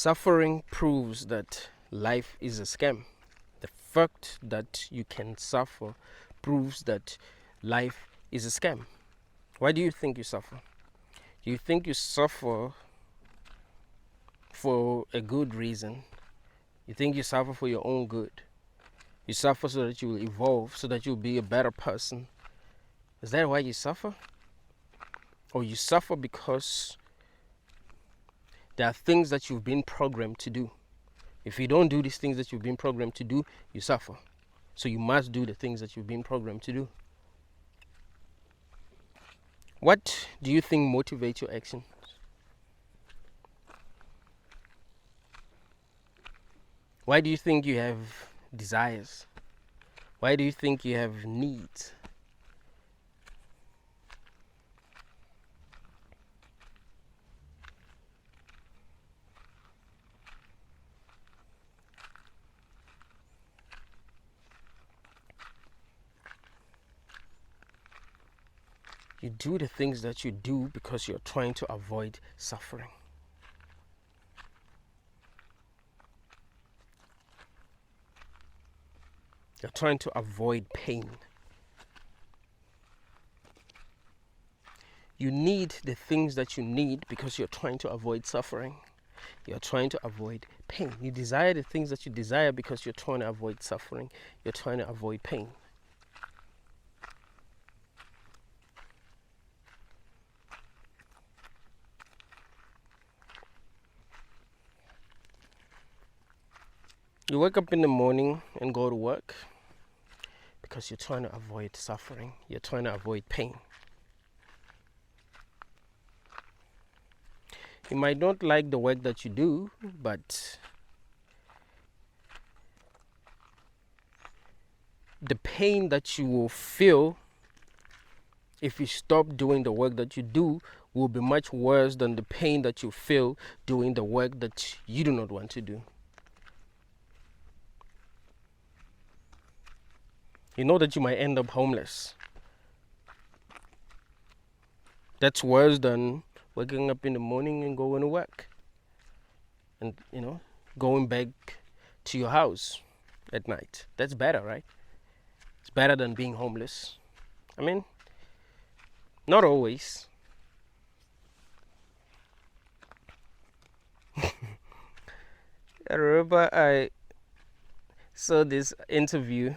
Suffering proves that life is a scam. The fact that you can suffer proves that life is a scam. Why do you think you suffer? Do you think you suffer for a good reason? You think you suffer for your own good? You suffer so that you will evolve, so that you'll be a better person. Is that why you suffer? Or you suffer because there are things that you've been programmed to do. If you don't do these things that you've been programmed to do, you suffer. So you must do the things that you've been programmed to do. What do you think motivates your actions? Why do you think you have desires? Why do you think you have needs? You do the things that you do because you're trying to avoid suffering. You're trying to avoid pain. You need the things that you need because you're trying to avoid suffering. You're trying to avoid pain. You desire the things that you desire because you're trying to avoid suffering. You're trying to avoid pain. You wake up in the morning and go to work because you're trying to avoid suffering. You're trying to avoid pain. You might not like the work that you do, but the pain that you will feel if you stop doing the work that you do will be much worse than the pain that you feel doing the work that you do not want to do. You know that you might end up homeless. That's worse than waking up in the morning and going to work. And, going back to your house at night. That's better, right? It's better than being homeless. I mean, not always. I remember I saw this interview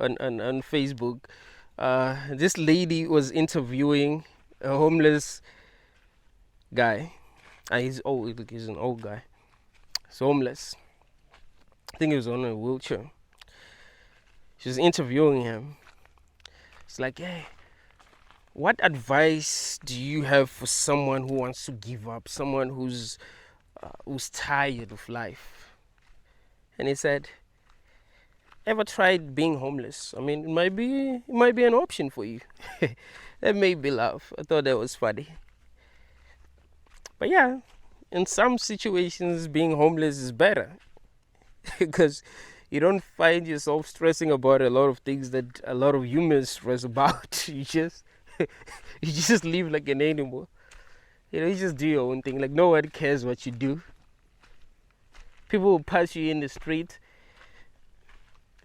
on Facebook. This lady was interviewing a homeless guy. He's old. He's an old guy. He's homeless. I think he was on a wheelchair. She was interviewing him. It's like, hey, what advice do you have for someone who wants to give up? Someone who's tired of life? And he said, ever tried being homeless? I mean, it might be an option for you. That made me laugh. I thought that was funny. But yeah, in some situations, being homeless is better because you don't find yourself stressing about a lot of things that a lot of humans stress about. You just live like an animal. You just do your own thing. Like no one cares what you do. People will pass you in the street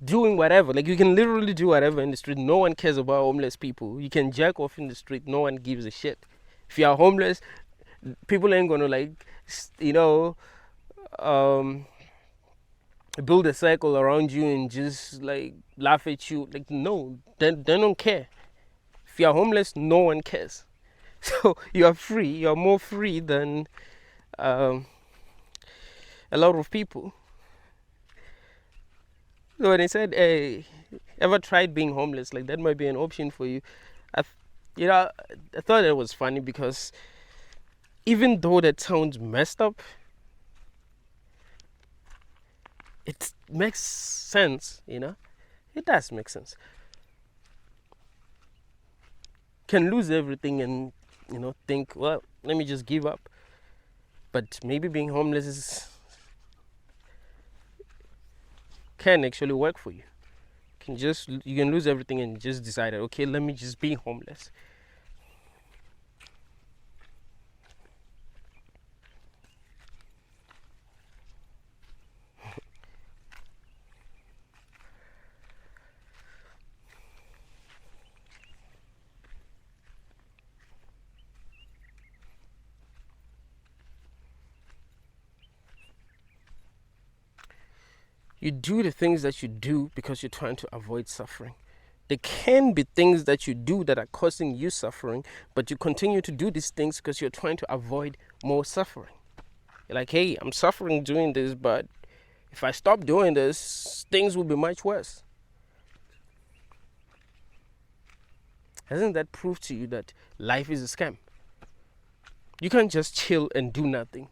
doing whatever. Like you can literally do whatever in the street. No one cares about homeless people. You can jack off in the street. No one gives a shit. If you are homeless, people ain't gonna build a circle around you and just like laugh at you. Like no, they don't care. If you are homeless, no one cares. So you are free. You are more free than a lot of people. So when he said, hey, ever tried being homeless? Like that might be an option for you. I thought it was funny because even though that sounds messed up, it makes sense, It does make sense. Can lose everything and, think, well, let me just give up. But maybe being homeless can actually work for you. You can lose everything and just decide, okay, let me just be homeless. You do the things that you do because you're trying to avoid suffering. There can be things that you do that are causing you suffering, but you continue to do these things because you're trying to avoid more suffering. You're like, hey, I'm suffering doing this, but if I stop doing this, things will be much worse. Hasn't that proved to you that life is a scam? You can't just chill and do nothing.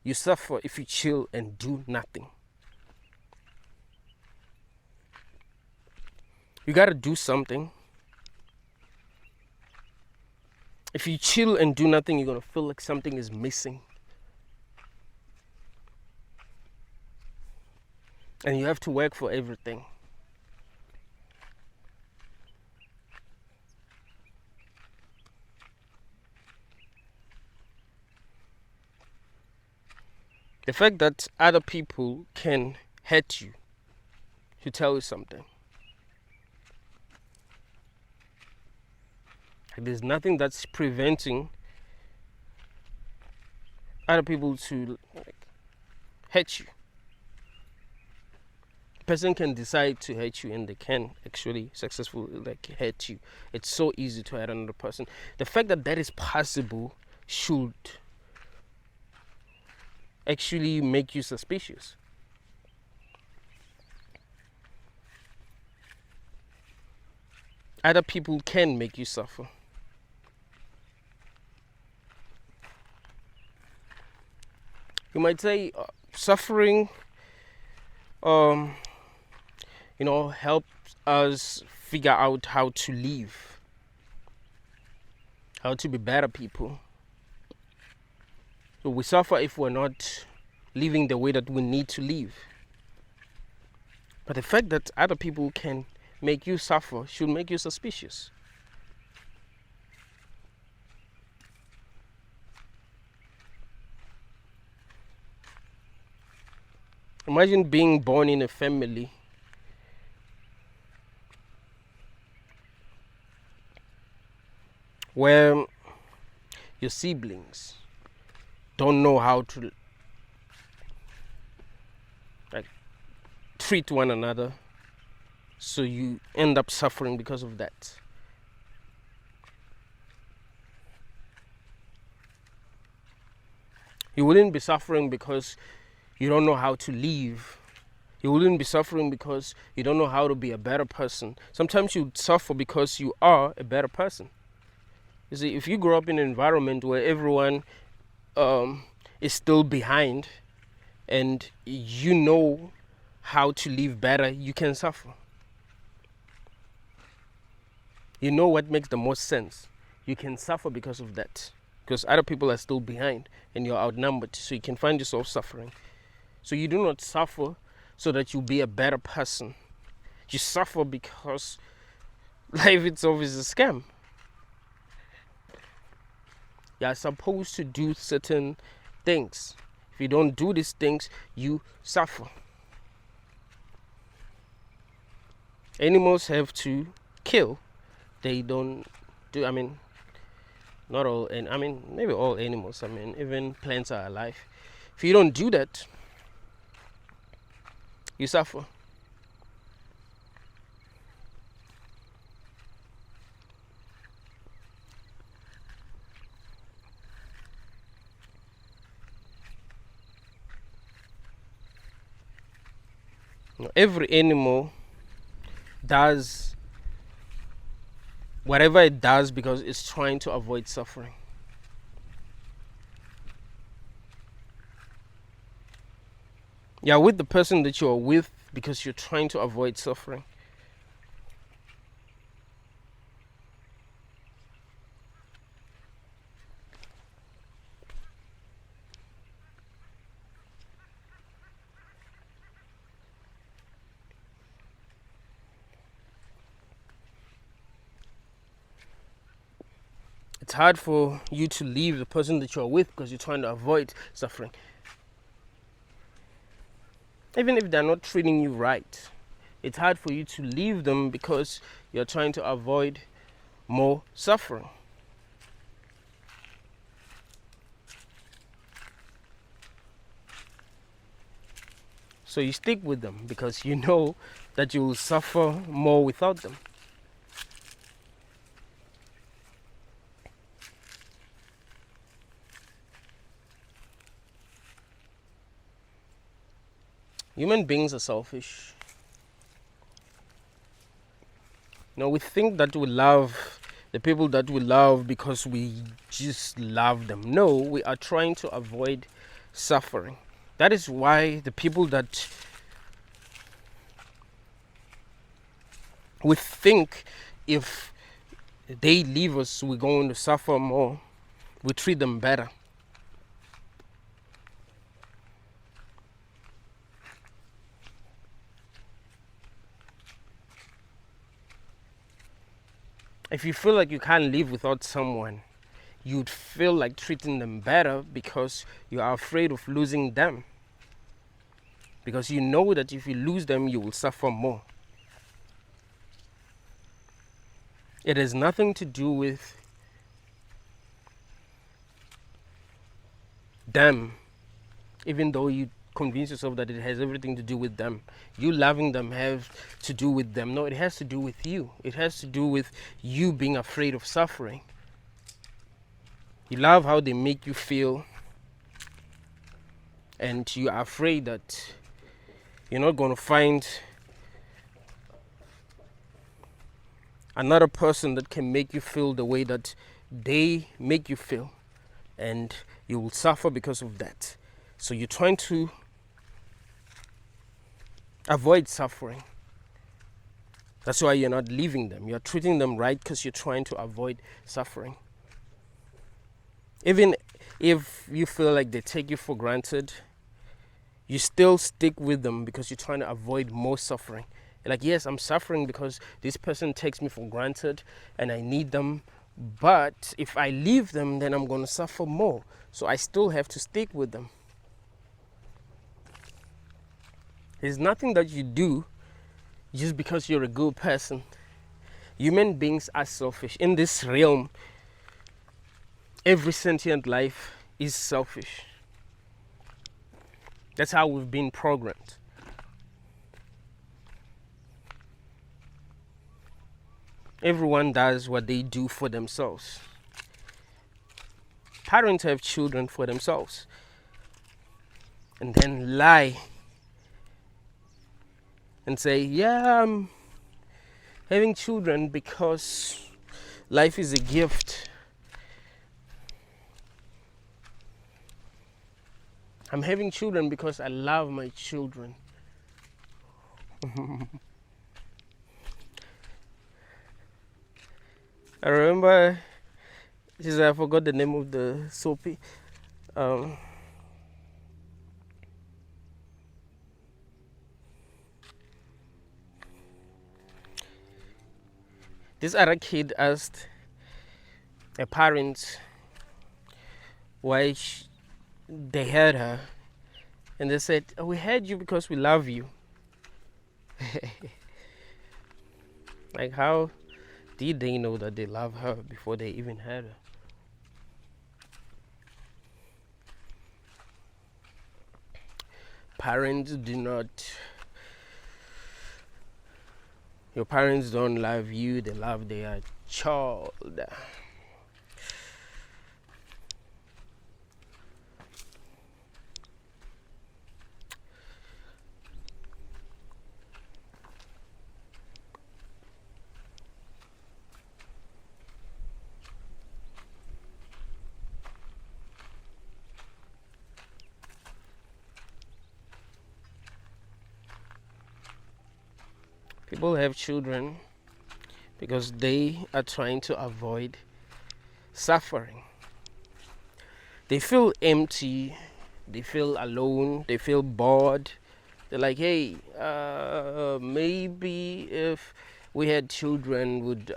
You suffer if you chill and do nothing. You gotta do something. If you chill and do nothing, you're gonna feel like something is missing. And you have to work for everything. The fact that other people can hurt you should tell you something. There's nothing that's preventing other people to hurt you. A person can decide to hurt you and they can actually successfully hurt you. It's so easy to hurt another person. The fact that that is possible should actually make you suspicious. Other people can make you suffer. You might say suffering helps us figure out how to live, how to be better people. So we suffer if we're not living the way that we need to live. But the fact that other people can make you suffer should make you suspicious. Imagine being born in a family where your siblings don't know how to treat one another, so you end up suffering because of that. You wouldn't be suffering because you don't know how to live. You wouldn't be suffering because you don't know how to be a better person. Sometimes you suffer because you are a better person. You see, if you grow up in an environment where everyone is still behind and you know how to live better, you can suffer. You know what makes the most sense. You can suffer because of that. Because other people are still behind and you're outnumbered. So you can find yourself suffering. So you do not suffer so that you be a better person. You suffer because life itself is a scam. You are supposed to do certain things. If you don't do these things, you suffer. Animals have to kill. They don't do, not all, and maybe all animals, even plants are alive. If you don't do that, you suffer. Every animal does whatever it does because it's trying to avoid suffering. You're with the person that you're with because you're trying to avoid suffering. It's hard for you to leave the person that you're with because you're trying to avoid suffering. Even if they're not treating you right, it's hard for you to leave them because you're trying to avoid more suffering. So you stick with them because you know that you will suffer more without them. Human beings are selfish. We think that we love the people that we love because we just love them. No, we are trying to avoid suffering. That is why the people that we think if they leave us, we're going to suffer more, we treat them better. If you feel like you can't live without someone, you'd feel like treating them better because you are afraid of losing them. Because you know that if you lose them, you will suffer more. It has nothing to do with them, even though you convince yourself that it has everything to do with them. You loving them has to do with them. No, it has to do with you. It has to do with you being afraid of suffering. You love how they make you feel, and you are afraid that you're not going to find another person that can make you feel the way that they make you feel, and you will suffer because of that. So you're trying to avoid suffering. That's why you're not leaving them. You're treating them right because you're trying to avoid suffering. Even if you feel like they take you for granted, you still stick with them because you're trying to avoid more suffering. Like, yes, I'm suffering because this person takes me for granted and I need them, but if I leave them, then I'm going to suffer more. So I still have to stick with them. There's nothing that you do just because you're a good person. Human beings are selfish. In this realm, every sentient life is selfish. That's how we've been programmed. Everyone does what they do for themselves. Parents have children for themselves and then lie and say, yeah, I'm having children because life is a gift. I'm having children because I love my children. I remember, I forgot the name of the soapy. This other kid asked a parent why they had her, and they said, oh, we had you because we love you. Like, how did they know that they love her before they even had her? Parents do not. Your parents don't love you, they love their child. People have children because they are trying to avoid suffering. They feel empty, they feel alone, they feel bored. They're like, hey, maybe if we had children would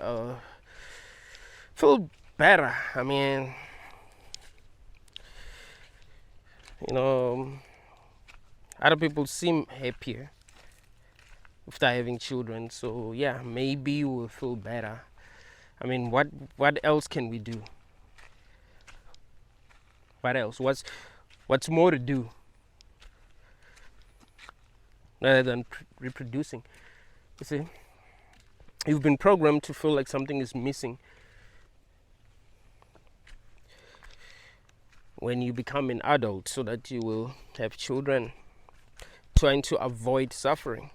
feel better. I mean, other people seem happier after having children, so yeah, maybe we'll feel better. I mean, what else can we do? What else? What's more to do? rather than reproducing. You see, you've been programmed to feel like something is missing when you become an adult, so that you will have children, trying to avoid suffering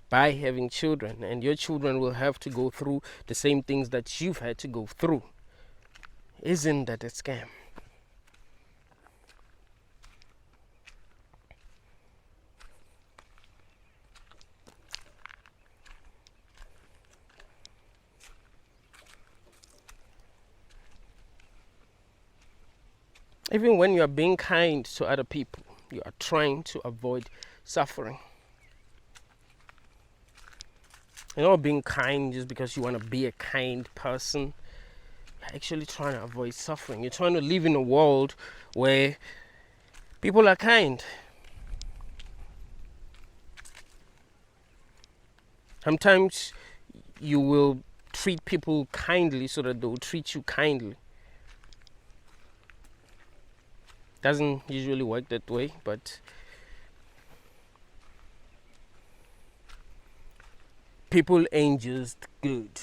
by having children, and your children will have to go through the same things that you've had to go through. Isn't that a scam? Even when you are being kind to other people, you are trying to avoid suffering. You're not being kind just because you want to be a kind person. You're actually trying to avoid suffering. You're trying to live in a world where people are kind. Sometimes you will treat people kindly so that they will treat you kindly. Doesn't usually work that way, but people ain't just good.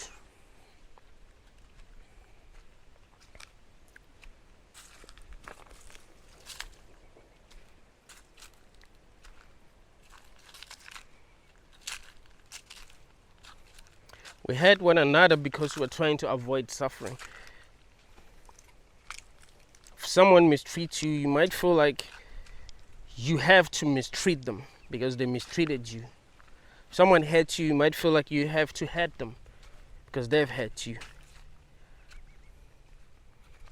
We hate one another because we're trying to avoid suffering. If someone mistreats you, you might feel like you have to mistreat them because they mistreated you. If someone hates you, you might feel like you have to hate them because they've hurt you.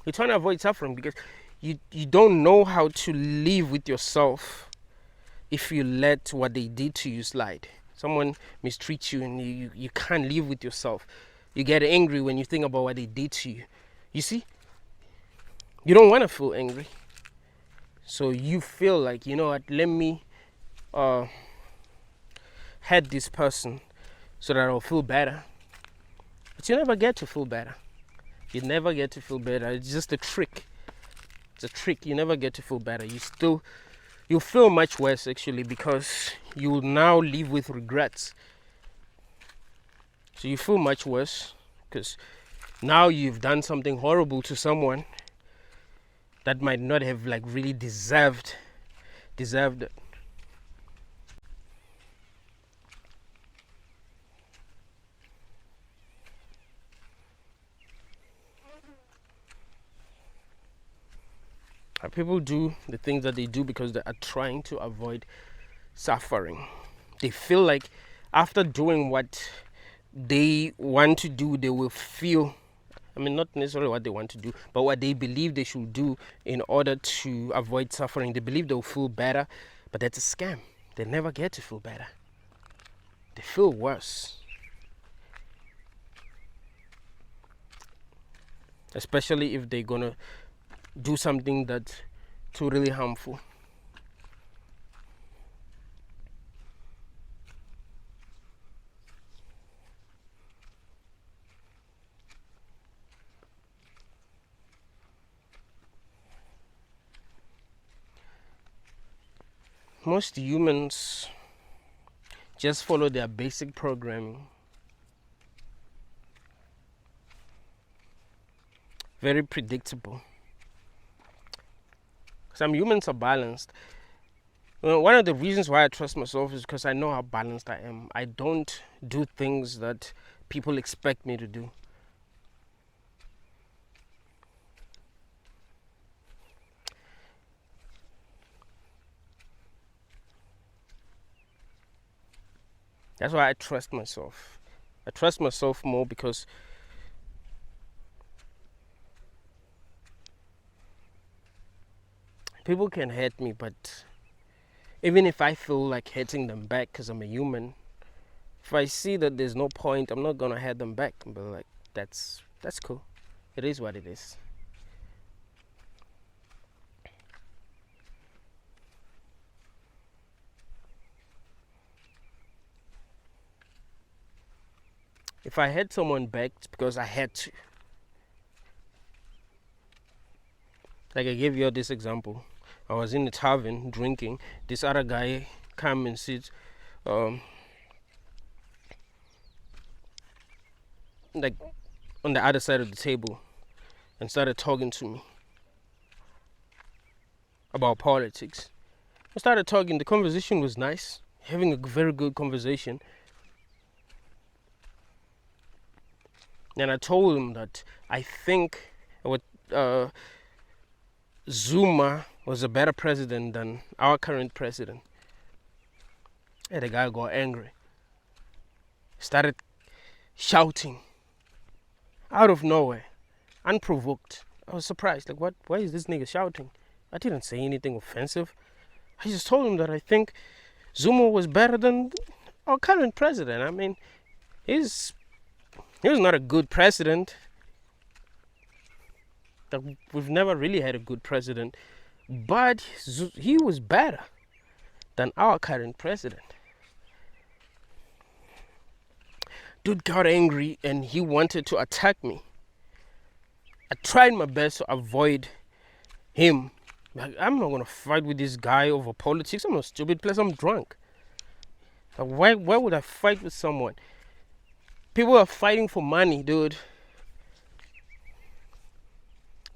You're trying to avoid suffering because you don't know how to live with yourself if you let what they did to you slide. Someone mistreats you and you can't live with yourself. You get angry when you think about what they did to you. You see, you don't want to feel angry. So you feel like, you know what, let me hate this person so that I'll feel better. But you never get to feel better. You never get to feel better. It's just a trick. It's a trick. You never get to feel better. You'll feel much worse actually, because you will now live with regrets. So you feel much worse because now you've done something horrible to someone that might not have like really deserved it. People do the things that they do because they are trying to avoid suffering. They feel like after doing what they want to do, they will feel, I mean, not necessarily what they want to do, but what they believe they should do in order to avoid suffering. They believe they'll feel better, but that's a scam. They never get to feel better. They feel worse. Especially if they're gonna do something that's totally harmful. Most humans just follow their basic programming. Very predictable. Some humans are balanced. One of the reasons why I trust myself is because I know how balanced I am. I don't do things that people expect me to do. That's why I trust myself. I trust myself more because people can hurt me, but even if I feel like hurting them back because I'm a human, if I see that there's no point, I'm not gonna hurt them back. But like, that's cool. It is what it is. If I hurt someone back, it's because I had to. Like I gave you this example. I was in the tavern drinking. This other guy come and sit like on the other side of the table and started talking to me about politics. I started talking. The conversation was nice, having a very good conversation. And I told him that I think what Zuma was a better president than our current president. And the guy got angry. Started shouting out of nowhere, unprovoked. I was surprised. Like, what? Why is this nigga shouting? I didn't say anything offensive. I just told him that I think Zuma was better than our current president. I mean, he was not a good president. We've never really had a good president, but he was better than our current president. Dude got angry and he wanted to attack me. I tried my best to avoid him. Like, I'm not gonna fight with this guy over politics. I'm not stupid, plus I'm drunk. Like, why would I fight with someone? People are fighting for money, dude.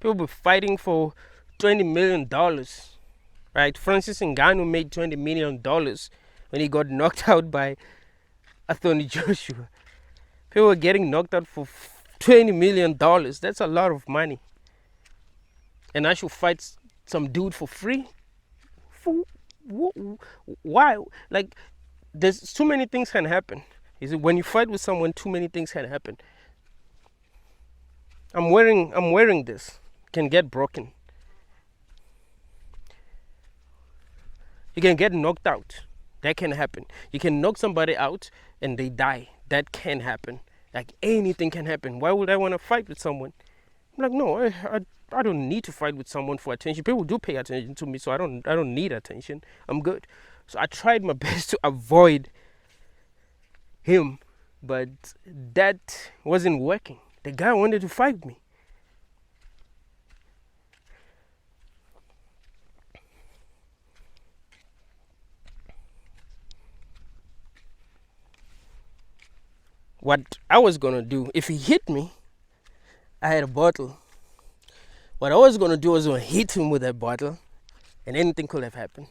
People be fighting for $20 million, right? Francis Ngannou made $20 million when he got knocked out by Anthony Joshua. People are getting knocked out for $20 million. That's a lot of money. And I should fight some dude for free? For why? Like, there's too many things can happen. Is it when you fight with someone, too many things can happen. I'm wearing this. Can get broken. You can get knocked out. That can happen. You can knock somebody out and they die. That can happen. Like, anything can happen. Why would I want to fight with someone? I'm like, no, I don't need to fight with someone for attention. People do pay attention to me, so I don't need attention. I'm good. So I tried my best to avoid him, but that wasn't working. The guy wanted to fight me. What I was gonna do, if he hit me, I had a bottle. What I was gonna do was gonna hit him with that bottle, and anything could have happened.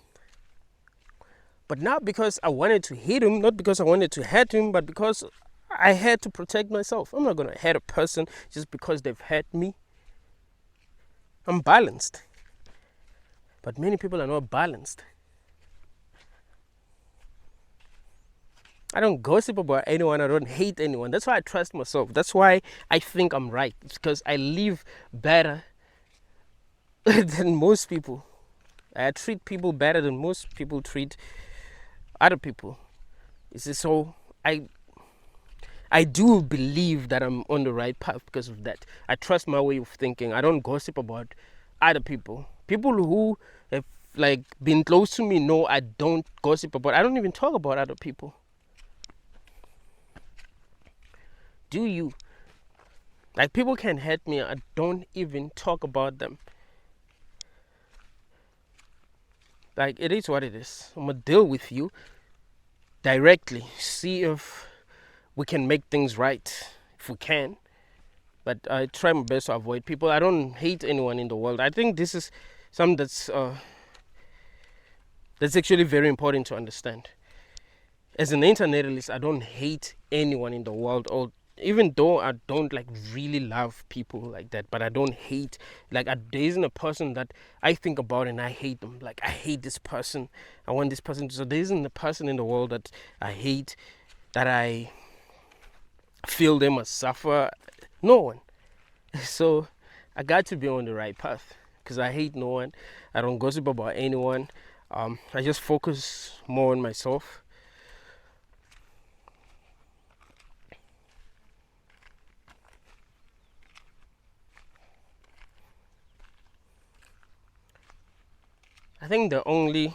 But not because I wanted to hit him, not because I wanted to hurt him, but because I had to protect myself. I'm not gonna hurt a person just because they've hurt me. I'm balanced. But many people are not balanced. I don't gossip about anyone. I don't hate anyone. That's why I trust myself. That's why I think I'm right. It's because I live better than most people. I treat people better than most people treat other people. It's just so I do believe that I'm on the right path because of that. I trust my way of thinking. I don't gossip about other people. People who have like been close to me know I don't gossip about. I don't even talk about other people. Do you? Like, people can hurt me. I don't even talk about them. Like, it is what it is. I'm gonna deal with you directly. See if we can make things right. If we can. But I try my best to avoid people. I don't hate anyone in the world. I think this is something that's actually very important to understand. As an internationalist, I don't hate anyone in the world, or even though I don't like really love people like that, but I don't hate, like, there isn't a person that I think about and I hate them. Like, I hate this person, I want this person to, so there isn't a person in the world that I hate, that I feel they must suffer. No one. So I got to be on the right path, because I hate no one. I don't gossip about anyone. I just focus more on myself. I think the only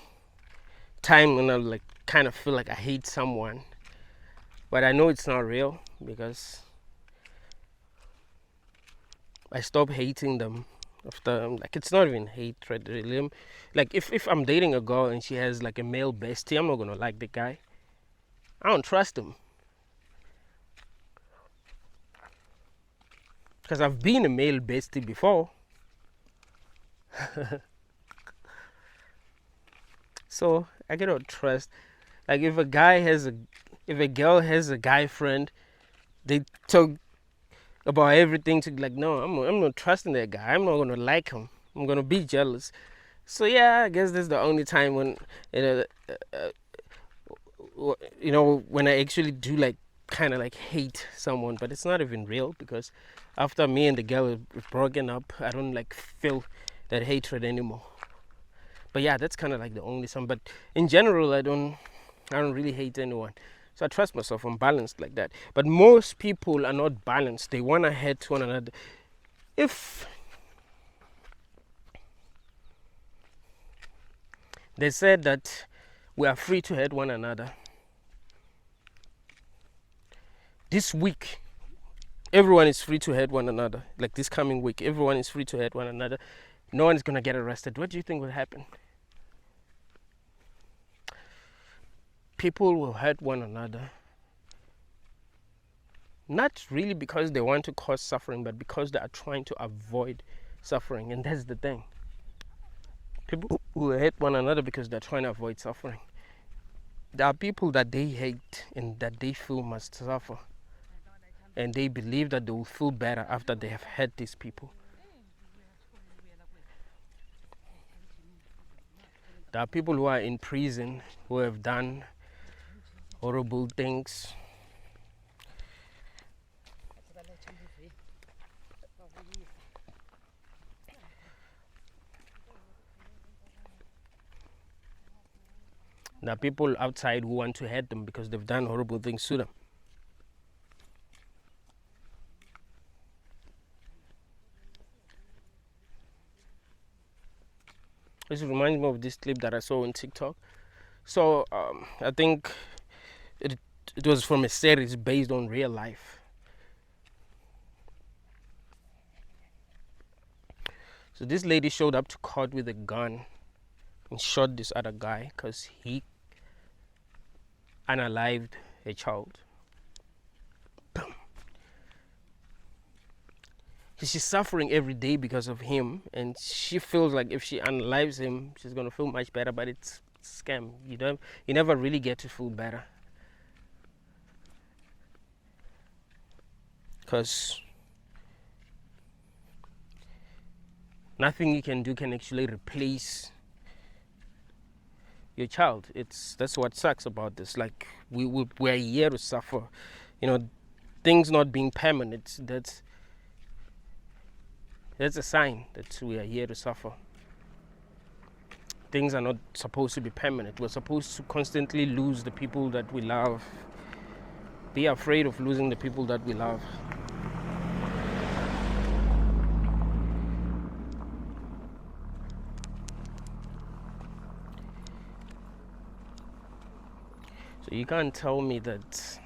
time when I like kind of feel like I hate someone, but I know it's not real, because I stop hating them After like it's not even hatred really. Like if I'm dating a girl and she has like a male bestie, I'm not gonna like the guy. I don't trust him because I've been a male bestie before. So I cannot trust. Like if a girl has a guy friend, they talk about everything to like, no, I'm not trusting that guy. I'm not gonna like him. I'm gonna be jealous. So yeah, I guess that's the only time when you know, when I actually do like kind of like hate someone, but it's not even real because after me and the girl have broken up, I don't like feel that hatred anymore. But yeah, that's kind of like the only time. But in general, I don't really hate anyone. So I trust myself. I'm balanced like that. But most people are not balanced. They want to hate one another. If they said that we are free to hate one another, this week everyone is free to hate one another. Like this coming week, everyone is free to hate one another. No one is gonna get arrested. What do you think will happen? People will hurt one another, not really because they want to cause suffering, but because they are trying to avoid suffering. And that's the thing. People will hate one another because they're trying to avoid suffering. There are people that they hate and that they feel must suffer, and they believe that they will feel better after they have hurt these people. There are people who are in prison who have done horrible things. There are people outside who want to hurt them because they've done horrible things to them. This reminds me of this clip that I saw on TikTok. So I think it was from a series based on real life. So this lady showed up to court with a gun and shot this other guy because he unalived a child. She's suffering every day because of him, and she feels like if she unalives him, she's gonna feel much better. But it's a scam. You never really get to feel better because nothing you can do can actually replace your child. That's what sucks about this. Like we're here to suffer, things not being permanent. That's a sign that we are here to suffer. Things are not supposed to be permanent. We're supposed to constantly lose the people that we love. Be afraid of losing the people that we love. So you can't tell me that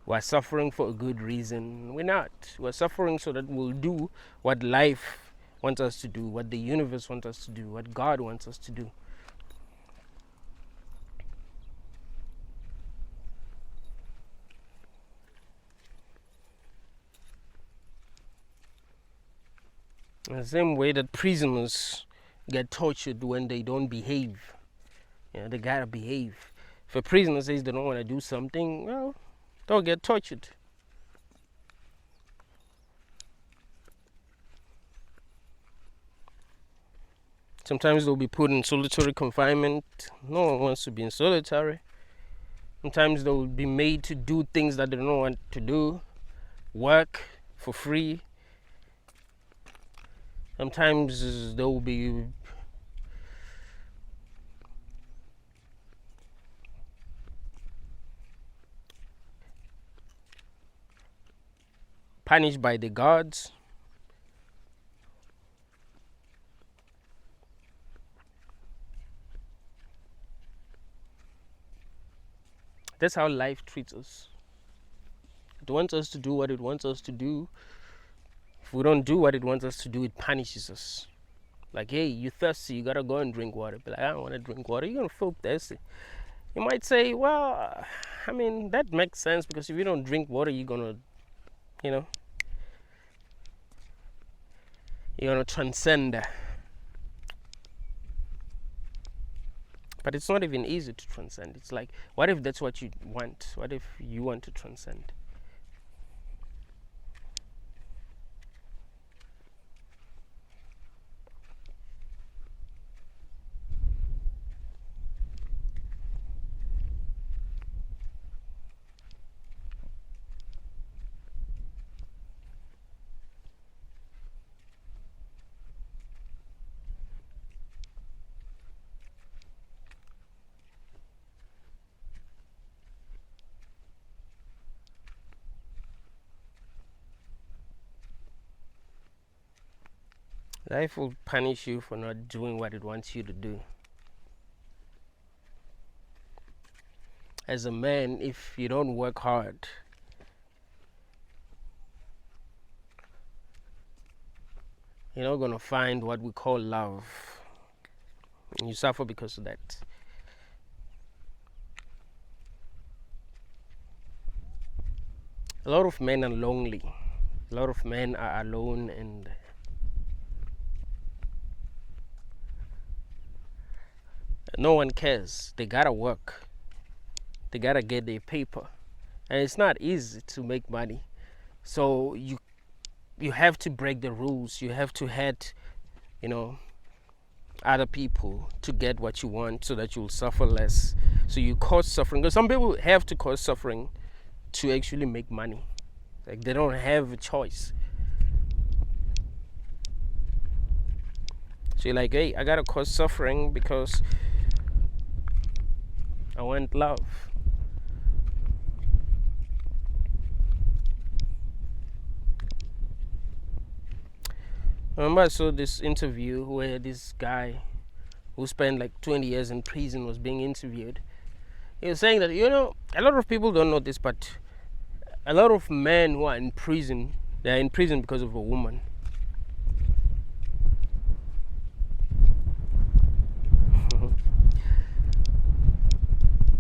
we're suffering for a good reason. We're not. We're suffering so that we'll do what life wants us to do, what the universe wants us to do, what God wants us to do. In the same way that prisoners get tortured when they don't behave. They gotta behave. If a prisoner says they don't want to do something, well, they'll get tortured. Sometimes they'll be put in solitary confinement. No one wants to be in solitary. Sometimes they'll be made to do things that they don't want to do. Work for free. Sometimes they'll be punished by the gods. That's how life treats us. It wants us to do what it wants us to do. If we don't do what it wants us to do, it punishes us. Like, hey, you thirsty, you gotta go and drink water. But like, I don't want to drink water. You're gonna feel thirsty. You might say, well, I mean, that makes sense, because if you don't drink water, you're gonna, you know, you're gonna transcend. But it's not even easy to transcend. It's like, what if that's what you want? What if you want to transcend? Life will punish you for not doing what it wants you to do. As a man, if you don't work hard, you're not gonna find what we call love. And you suffer because of that. A lot of men are lonely. A lot of men are alone, and no one cares. They gotta work. They gotta get their paper. And it's not easy to make money. So you have to break the rules. You have to hurt, other people to get what you want, so that you'll suffer less. So you cause suffering. Because some people have to cause suffering to actually make money. Like, they don't have a choice. So you're like, hey, I gotta cause suffering because I want love. I remember I saw this interview where this guy who spent like 20 years in prison was being interviewed. He was saying that, a lot of people don't know this, but a lot of men who are in prison, they're in prison because of a woman.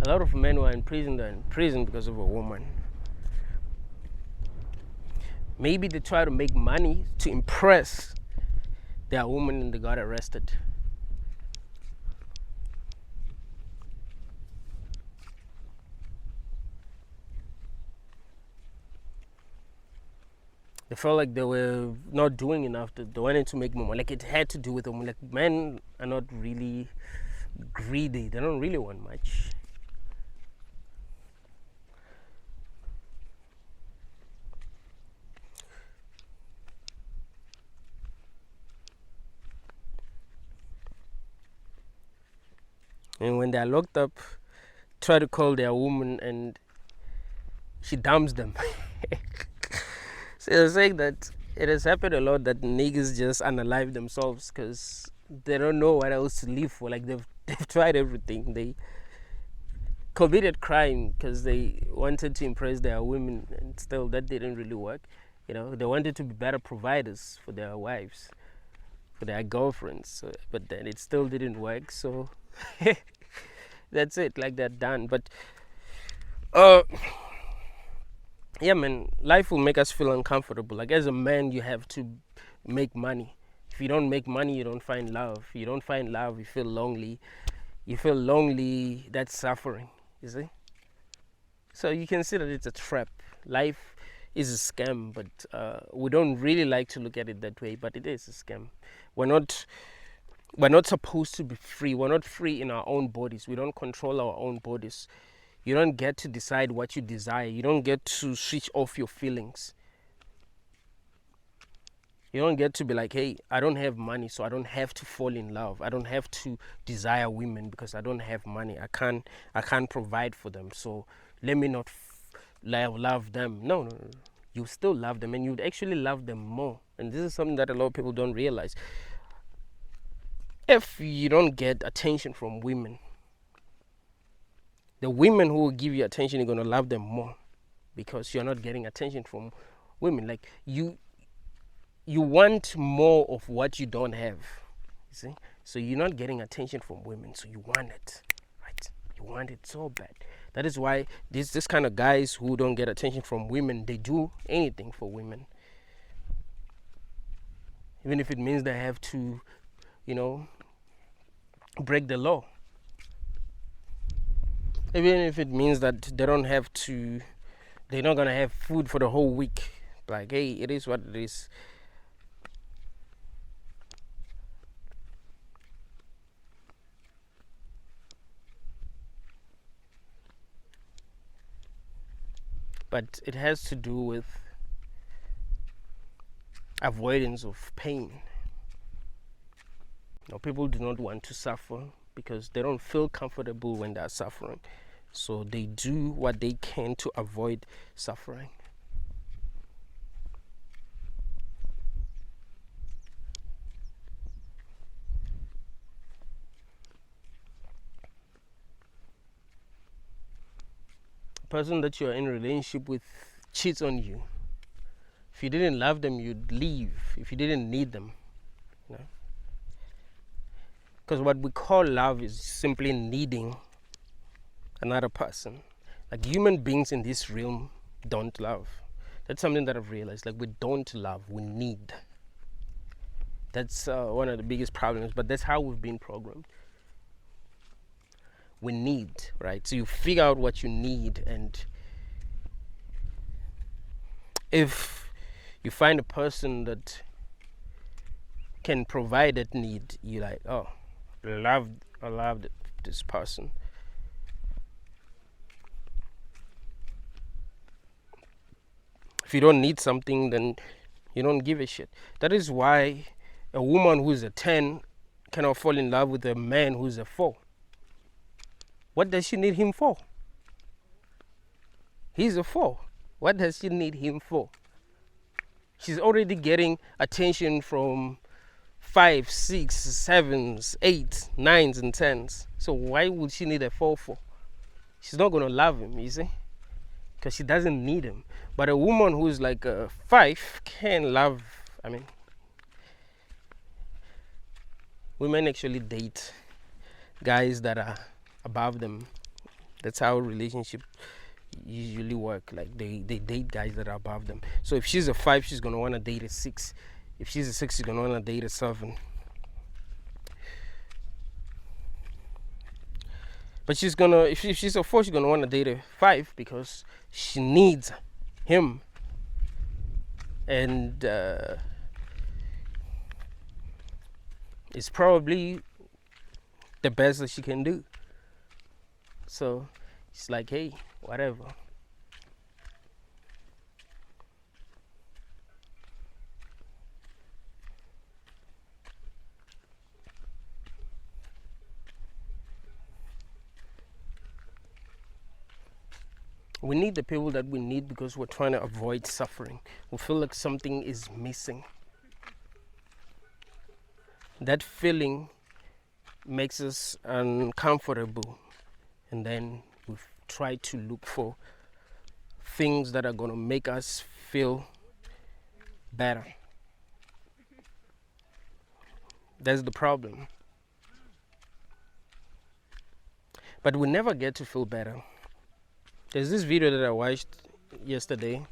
A lot of men who are in prison, they're in prison because of a woman. Maybe they try to make money to impress their woman, and they got arrested. They felt like they were not doing enough. They wanted to make more money. Like, it had to do with them. Like, men are not really greedy. They don't really want much. And when they're locked up, try to call their woman, and she dumps them. So they're saying that it has happened a lot that niggas just unalive themselves because they don't know what else to live for. Like, they've tried everything. They committed crime because they wanted to impress their women, and still that didn't really work. They wanted to be better providers for their wives, for their girlfriends, but then it still didn't work. So that's it. Like, they're done. But yeah, man, life will make us feel uncomfortable. Like, as a man, you have to make money. If you don't make money, you don't find love. You don't find love, you feel lonely. You feel lonely, that's suffering, you see? So you can see that it's a trap. Life is a scam, but we don't really like to look at it that way, but it is a scam. We're not supposed to be free. We're not free in our own bodies. We don't control our own bodies. You don't get to decide what you desire. You don't get to switch off your feelings. You don't get to be like, hey, I don't have money, so I don't have to fall in love. I don't have to desire women because I don't have money. I can't provide for them, so let me not love them. No. You still love them, and you'd actually love them more. And this is something that a lot of people don't realize. If you don't get attention from women, The women who will give you attention, you're gonna love them more because you're not getting attention from women. Like you want more of what you don't have. You see? So you're not getting attention from women, so you want it. Right? You want it so bad. That is why this kind of guys who don't get attention from women, they do anything for women. Even if it means they have to, break the law. Even if it means that they don't have to, they're not gonna have food for the whole week. Like, hey, it is what it is. But it has to do with avoidance of pain. People do not want to suffer because they don't feel comfortable when they're suffering. So they do what they can to avoid suffering. The person that you're in a relationship with cheats on you. If you didn't love them, you'd leave. If you didn't need them. Because what we call love is simply needing another person. Like, human beings in this realm don't love. That's something that I've realized. Like, we don't love, we need. That's one of the biggest problems, but that's how we've been programmed. We need, right? So you figure out what you need, and if you find a person that can provide that need, you're like, oh, I love this person. If you don't need something, then you don't give a shit. That is why a woman who's a 10 cannot fall in love with a man who's a 4. What does she need him for? He's a 4. What does she need him for? She's already getting attention from 5, 6, 7s, 8, 9s, and 10s. So why would she need a 4 for? She's not gonna love him, you see? Because she doesn't need him. But a woman who's like a 5 can love. Women actually date guys that are above them. That's how relationships usually work. Like, they date guys that are above them. So if she's a 5, she's gonna want to date a 6. If she's a 6, she's gonna want to date a 7. But if she's a 4, she's gonna want to date a 5 because she needs him. And it's probably the best that she can do. So it's like, hey, whatever. We need the people that we need because we're trying to avoid suffering. We feel like something is missing. That feeling makes us uncomfortable, and then we try to look for things that are going to make us feel better. That's the problem. But we never get to feel better. There's this video that I watched yesterday.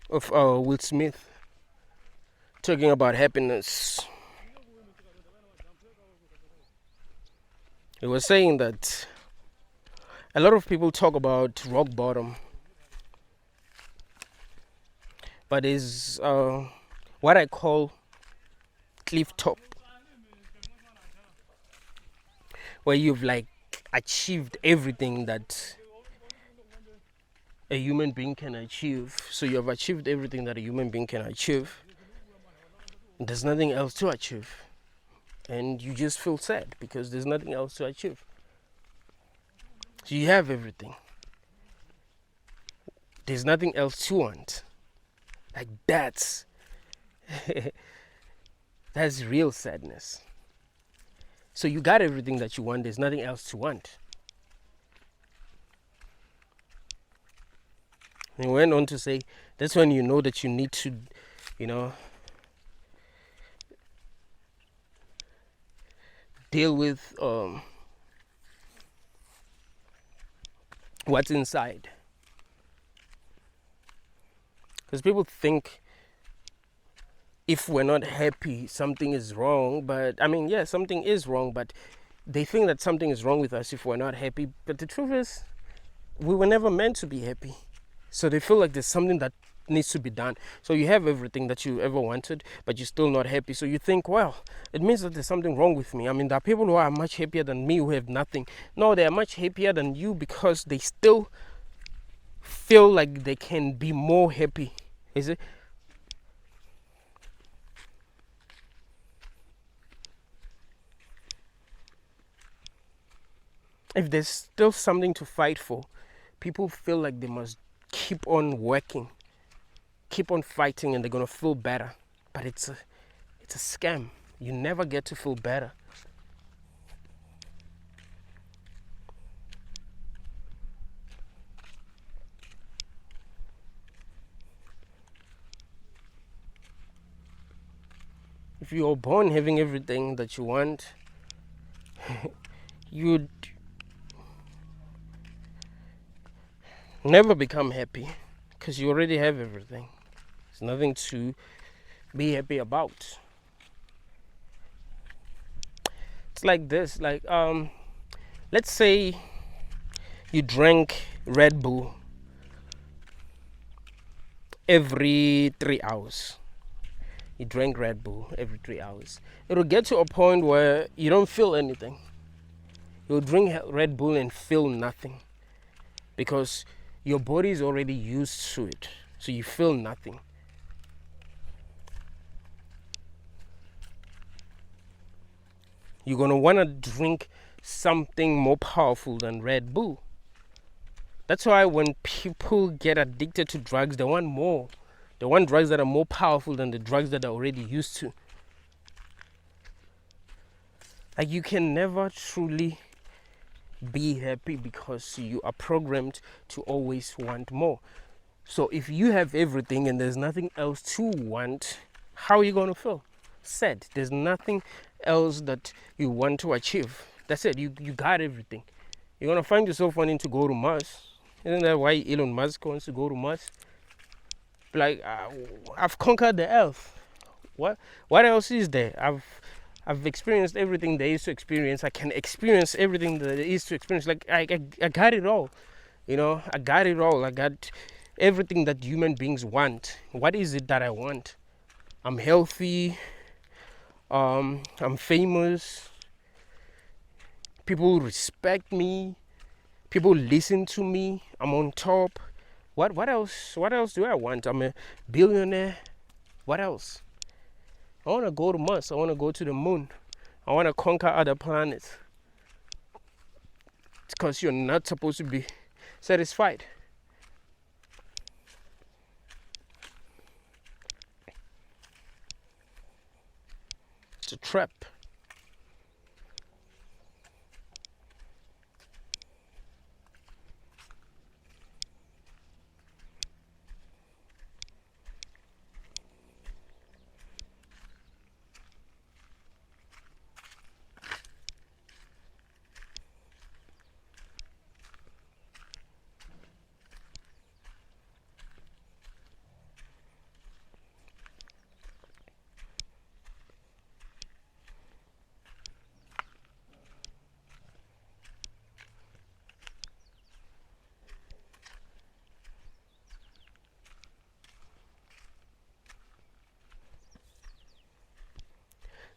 Of Will Smith talking about happiness. He was saying that a lot of people talk about rock bottom, but is what I call cliff top, where you've like achieved everything that a human being can achieve. So you have achieved everything that a human being can achieve. There's nothing else to achieve. And you just feel sad because there's nothing else to achieve. So you have everything. There's nothing else to want. Like, that's That's real sadness. So you got everything that you want. There's nothing else to want. He went on to say, that's when you know that you need to, you know, deal with what's inside. Because people think if we're not happy, something is wrong. But I mean, yeah, something is wrong, but they think that something is wrong with us if we're not happy. But the truth is, we were never meant to be happy. So they feel like there's something that needs to be done. So you have everything that you ever wanted, but you're still not happy. So you think, well, it means that there's something wrong with me. I mean, there are people who are much happier than me who have nothing. No, they are much happier than you because they still feel like they can be more happy. Is it? If there's still something to fight for, people feel like they must keep on working, keep on fighting, and they're gonna feel better. But it's a scam. You never get to feel better. If you're born having everything that you want, you'd never become happy because you already have everything. There's nothing to be happy about. It's like this, like let's say you drank Red Bull every 3 hours. You drank Red Bull every 3 hours. It'll get to a point where you don't feel anything. You'll drink Red Bull and feel nothing because your body is already used to it. So you feel nothing. You're going to want to drink something more powerful than Red Bull. That's why when people get addicted to drugs, they want more. They want drugs that are more powerful than the drugs that they're already used to. Like, you can never truly be happy because you are programmed to always want more. So if you have everything and there's nothing else to want, how are you going to feel? Sad. There's nothing else that you want to achieve. That's it. You got everything. You're going to find yourself wanting to go to Mars. Isn't that why Elon Musk wants to go to Mars? Like, I've conquered the earth. What else is there? I've experienced everything there is to experience. I can experience everything there is to experience. Like, I got it all. You know, I got it all. I got everything that human beings want. What is it that I want? I'm healthy. I'm famous. People respect me. People listen to me. I'm on top. What else? What else do I want? I'm a billionaire. What else? I want to go to Mars. I want to go to the moon. I want to conquer other planets. It's because you're not supposed to be satisfied. It's a trap.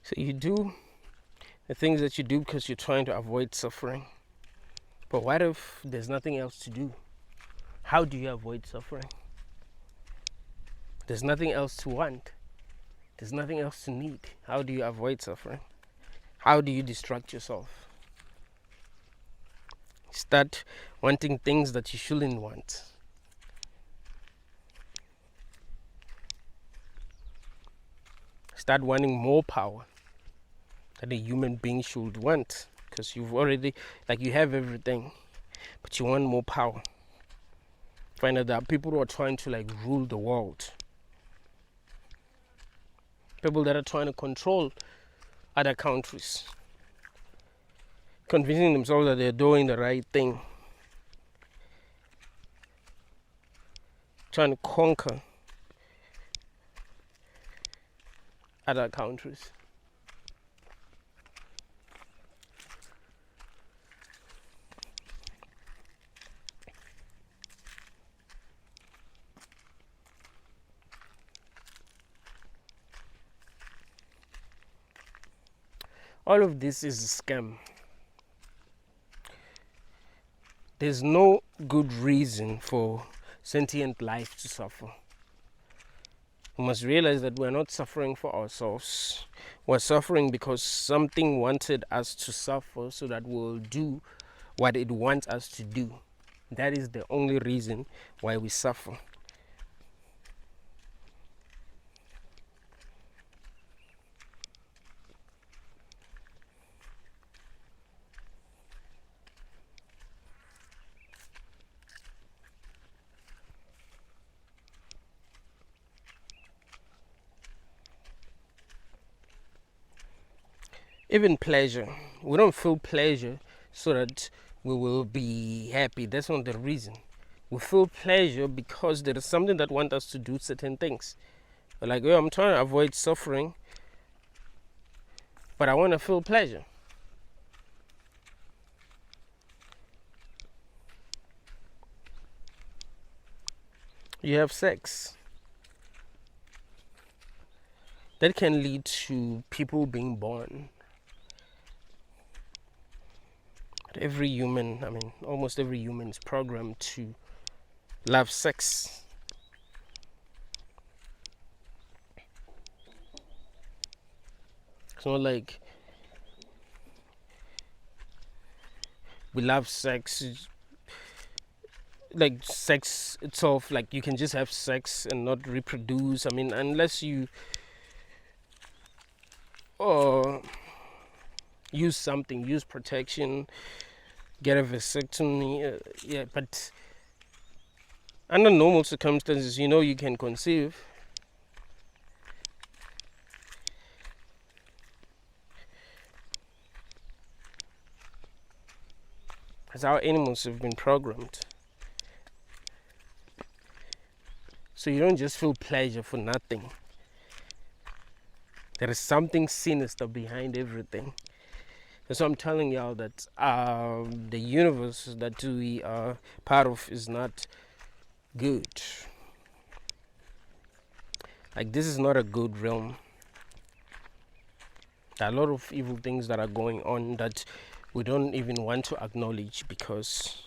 So you do the things that you do because you're trying to avoid suffering. But what if there's nothing else to do? How do you avoid suffering? There's nothing else to want. There's nothing else to need. How do you avoid suffering? How do you distract yourself? Start wanting things that you shouldn't want. Start wanting more power that a human being should want, because you've already, like, you have everything, but you want more power. Find out that people who are trying to like rule the world, people that are trying to control other countries, convincing themselves that they're doing the right thing, trying to conquer other countries. All of this is a scam. There's no good reason for sentient life to suffer. We must realize that we're not suffering for ourselves. We're suffering because something wanted us to suffer so that we'll do what it wants us to do. That is the only reason why we suffer. Even pleasure. We don't feel pleasure so that we will be happy. That's not the reason. We feel pleasure because there is something that wants us to do certain things. Like, oh, I'm trying to avoid suffering, but I want to feel pleasure. You have sex. That can lead to people being born. Every human, almost every human is programmed to love sex. It's not like we love sex, like sex itself, like you can just have sex and not reproduce. Unless you use protection, get a vasectomy, but under normal circumstances, you can conceive. That's how animals have been programmed. So you don't just feel pleasure for nothing. There is something sinister behind everything. So I'm telling y'all that the universe that we are part of is not good. Like, this is not a good realm. There are a lot of evil things that are going on that we don't even want to acknowledge, because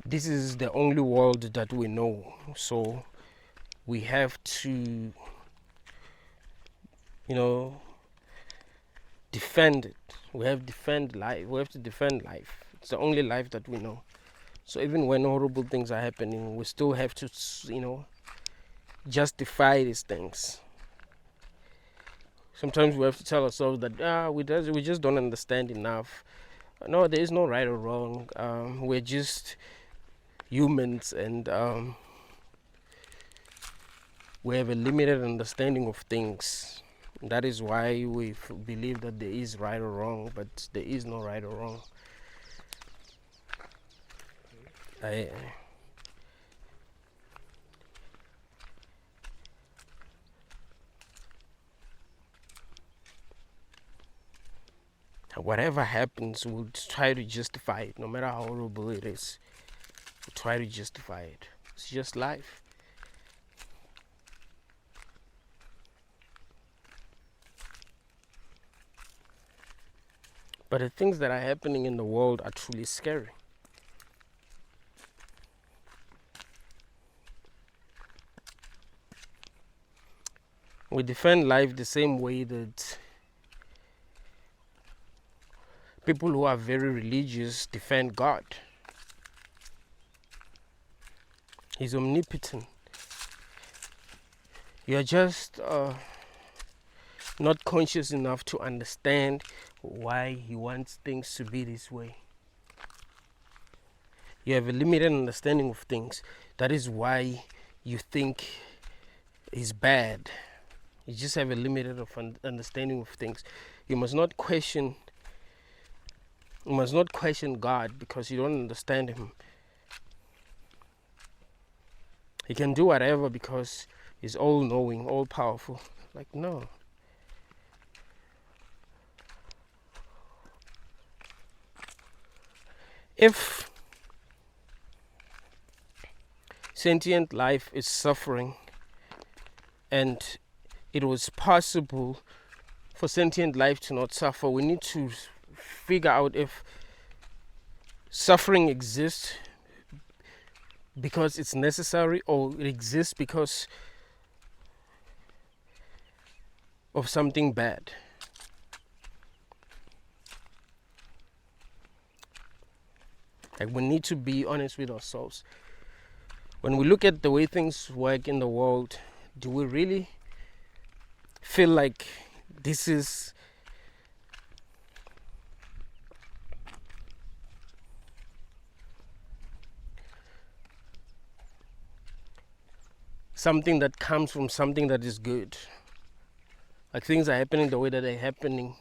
this is the only world that we know. So we have to defend it. We have to defend life. It's the only life that we know. So even when horrible things are happening, we still have to justify these things. Sometimes we have to tell ourselves that we just don't understand enough. No, there is no right or wrong. We're just humans, and we have a limited understanding of things. That is why we believe that there is right or wrong, but there is no right or wrong. Whatever happens, we'll try to justify it, no matter how horrible it is. We'll try to justify it. It's just life. But the things that are happening in the world are truly scary. We defend life the same way that people who are very religious defend God. He's omnipotent. You're just not conscious enough to understand why he wants things to be this way. You have a limited understanding of things. That is why you think he's bad. You just have a limited understanding of things. You must not question God because you don't understand him. He can do whatever because he's all knowing, all powerful. Like, no. If sentient life is suffering and it was possible for sentient life to not suffer, we need to figure out if suffering exists because it's necessary or it exists because of something bad. Like, we need to be honest with ourselves. When we look at the way things work in the world, do we really feel like this is something that comes from something that is good? Like, things are happening the way that they're happening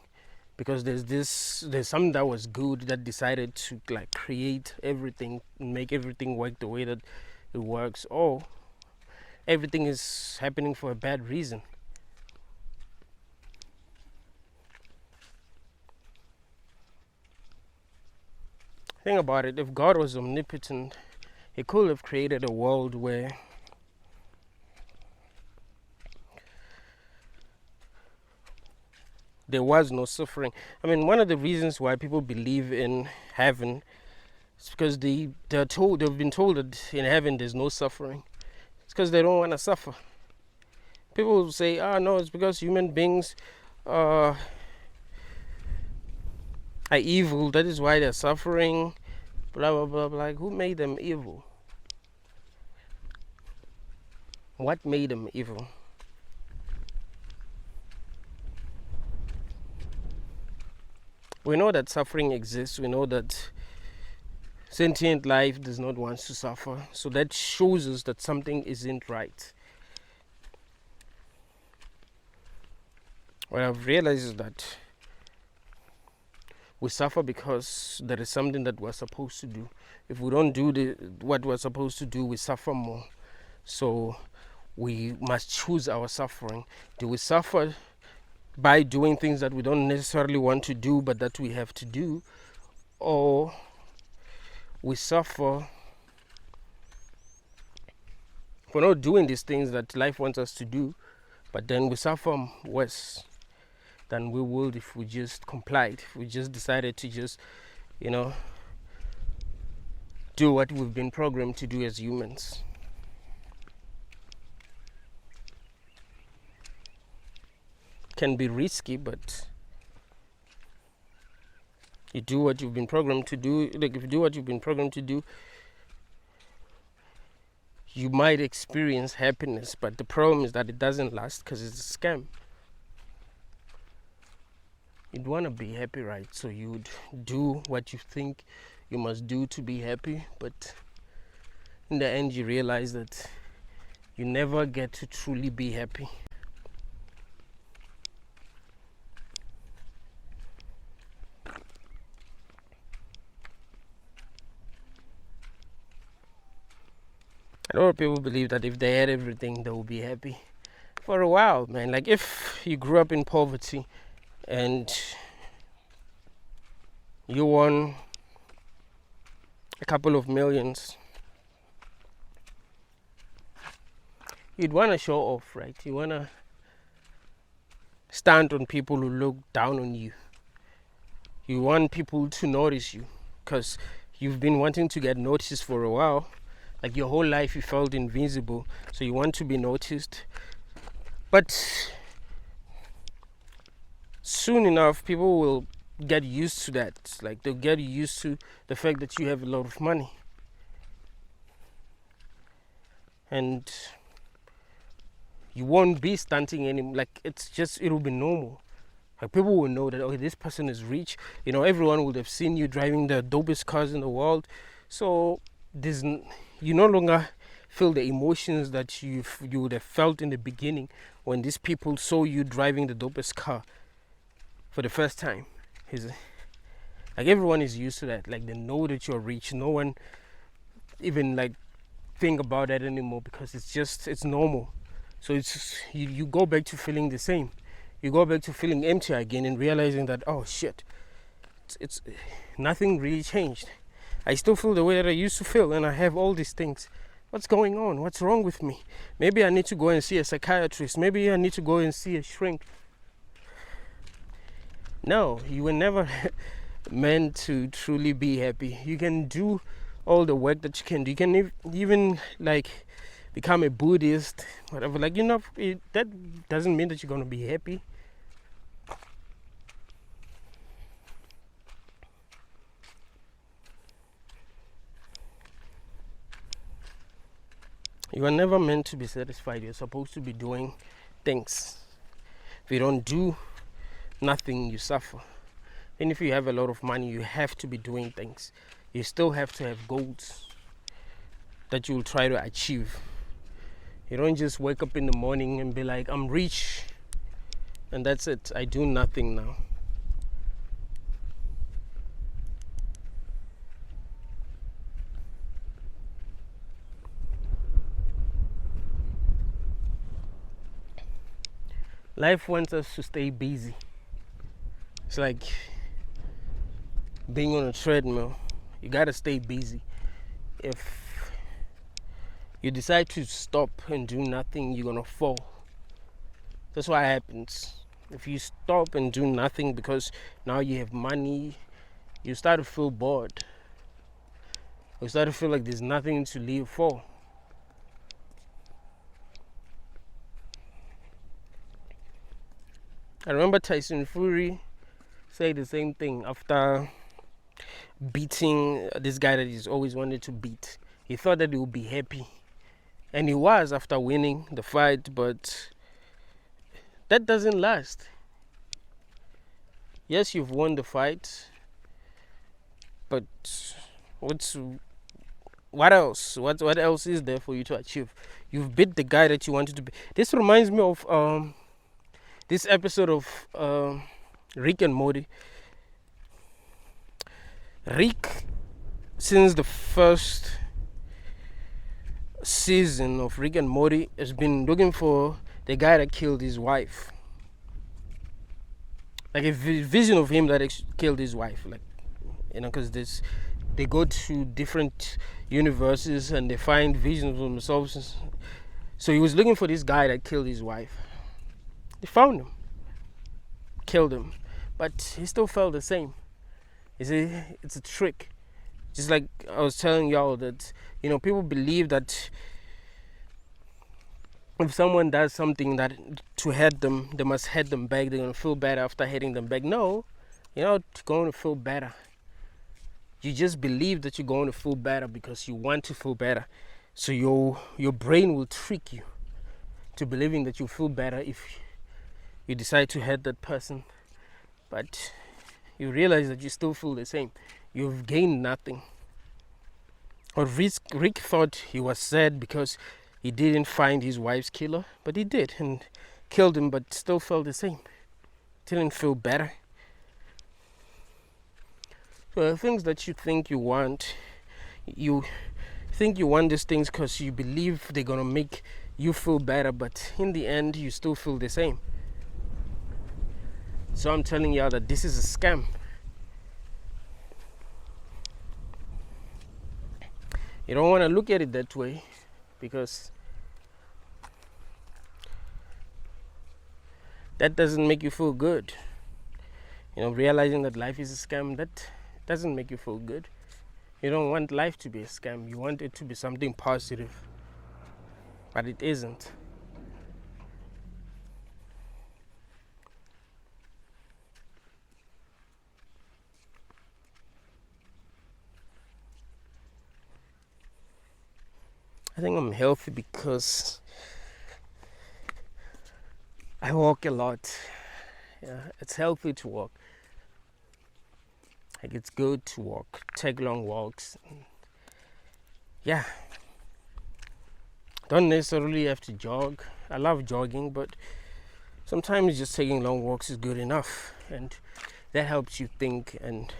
because there's something that was good that decided to like create everything and make everything work the way that it works, or everything is happening for a bad reason. Think about it. If God was omnipotent, he could have created a world where there was no suffering. I mean, one of the reasons why people believe in heaven is because they've been told that in heaven there's no suffering. It's because they don't want to suffer. People will say, no, it's because human beings are evil, that is why they're suffering, blah blah blah blah. Like, who made them evil? What made them evil? We know that suffering exists. We know that sentient life does not want to suffer. So that shows us that something isn't right. What I've realized is that we suffer because there is something that we're supposed to do. If we don't do what we're supposed to do, we suffer more. So we must choose our suffering. Do we suffer by doing things that we don't necessarily want to do but that we have to do, or we suffer for not doing these things that life wants us to do, but then we suffer worse than we would if we just complied, if we just decided to just, do what we've been programmed to do as humans. Can be risky, but you do what you've been programmed to do. Like, if you do what you've been programmed to do, you might experience happiness, but the problem is that it doesn't last because it's a scam. You'd want to be happy, right? So you'd do what you think you must do to be happy, but in the end you realize that you never get to truly be happy. A lot of people believe that if they had everything, they will be happy. For a while, man. Like, if you grew up in poverty and you won a couple of millions, you'd want to show off, right? You want to stand on people who look down on you. You want people to notice you because you've been wanting to get noticed for a while. Like, your whole life you felt invisible, so you want to be noticed. But soon enough, people will get used to that. Like, they'll get used to the fact that you have a lot of money. And You won't be stunting anymore. Like, it'll be normal. Like, people will know that, okay, this person is rich. Everyone would have seen you driving the dopest cars in the world. So you no longer feel the emotions that you would have felt in the beginning when these people saw you driving the dopest car for the first time. Like, everyone is used to that. Like, they know that you're rich. No one even like think about that anymore, because it's normal. So you go back to feeling the same. You go back to feeling empty again and realizing that, oh shit, it's nothing really changed. I still feel the way that I used to feel, and I have all these things. What's going on? What's wrong with me? Maybe I need to go and see a psychiatrist. Maybe I need to go and see a shrink. No, you were never meant to truly be happy. You can do all the work that you can do. You can even like become a Buddhist, whatever. Like, that doesn't mean that you're gonna be happy. You are never meant to be satisfied. You're supposed to be doing things. If you don't do nothing, you suffer. And if you have a lot of money, you have to be doing things. You still have to have goals that you'll try to achieve. You don't just wake up in the morning and be like, I'm rich, and that's it. I do nothing now. Life wants us to stay busy. It's like being on a treadmill. You gotta stay busy. If you decide to stop and do nothing, you're gonna fall. That's what happens. If you stop and do nothing because now you have money, you start to feel bored. You start to feel like there's nothing to live for. I remember Tyson Fury say the same thing after beating this guy that he's always wanted to beat. He thought that he would be happy, and he was after winning the fight, but that doesn't last. Yes, you've won the fight, but what else? What else is there for you to achieve? You've beat the guy that you wanted to beat. This reminds me of this episode of Rick and Morty. Rick, since the first season of Rick and Morty, has been looking for the guy that killed his wife. Like a vision of him that killed his wife. Like, because they go to different universes and they find visions of themselves. So he was looking for this guy that killed his wife. They found him, killed him, but he still felt the same. It's a trick. Just like I was telling y'all that, people believe that if someone does something that to hurt them, they must hurt them back. They're gonna feel better after hitting them back. No, you're not going to feel better. You just believe that you're going to feel better because you want to feel better. So your brain will trick you to believing that you feel better if you decide to hurt that person. But you realize that you still feel the same. You've gained nothing. Or Rick thought he was sad because he didn't find his wife's killer, but he did and killed him, but still felt the same. Didn't feel better. So the things that you think you want, you think you want these things because you believe they're gonna make you feel better, but in the end you still feel the same. So I'm telling y'all that this is a scam. You don't want to look at it that way, because that doesn't make you feel good. Realizing that life is a scam, that doesn't make you feel good. You don't want life to be a scam. You want it to be something positive, but it isn't. I think I'm healthy because I walk a lot. Yeah, it's healthy to walk. Like, it's good to walk, take long walks. Yeah, don't necessarily have to jog. I love jogging, but sometimes just taking long walks is good enough, and that helps you think and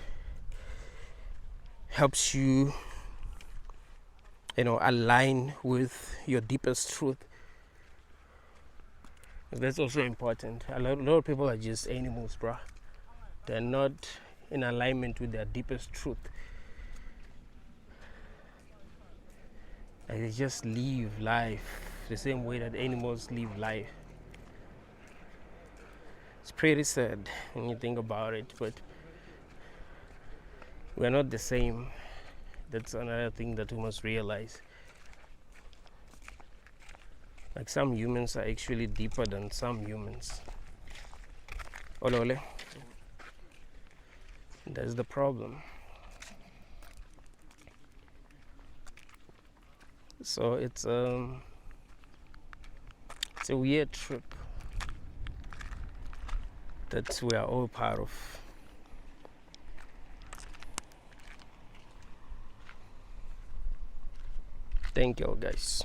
helps you, align with your deepest truth. That's also important. A lot of people are just animals, bruh. They're not in alignment with their deepest truth. Like, they just live life the same way that animals live life. It's pretty sad when you think about it, but we're not the same. That's another thing that we must realize. Like, some humans are actually deeper than some humans. Olole. That's the problem. So it's a weird trip that we are all part of. Thank you all, guys.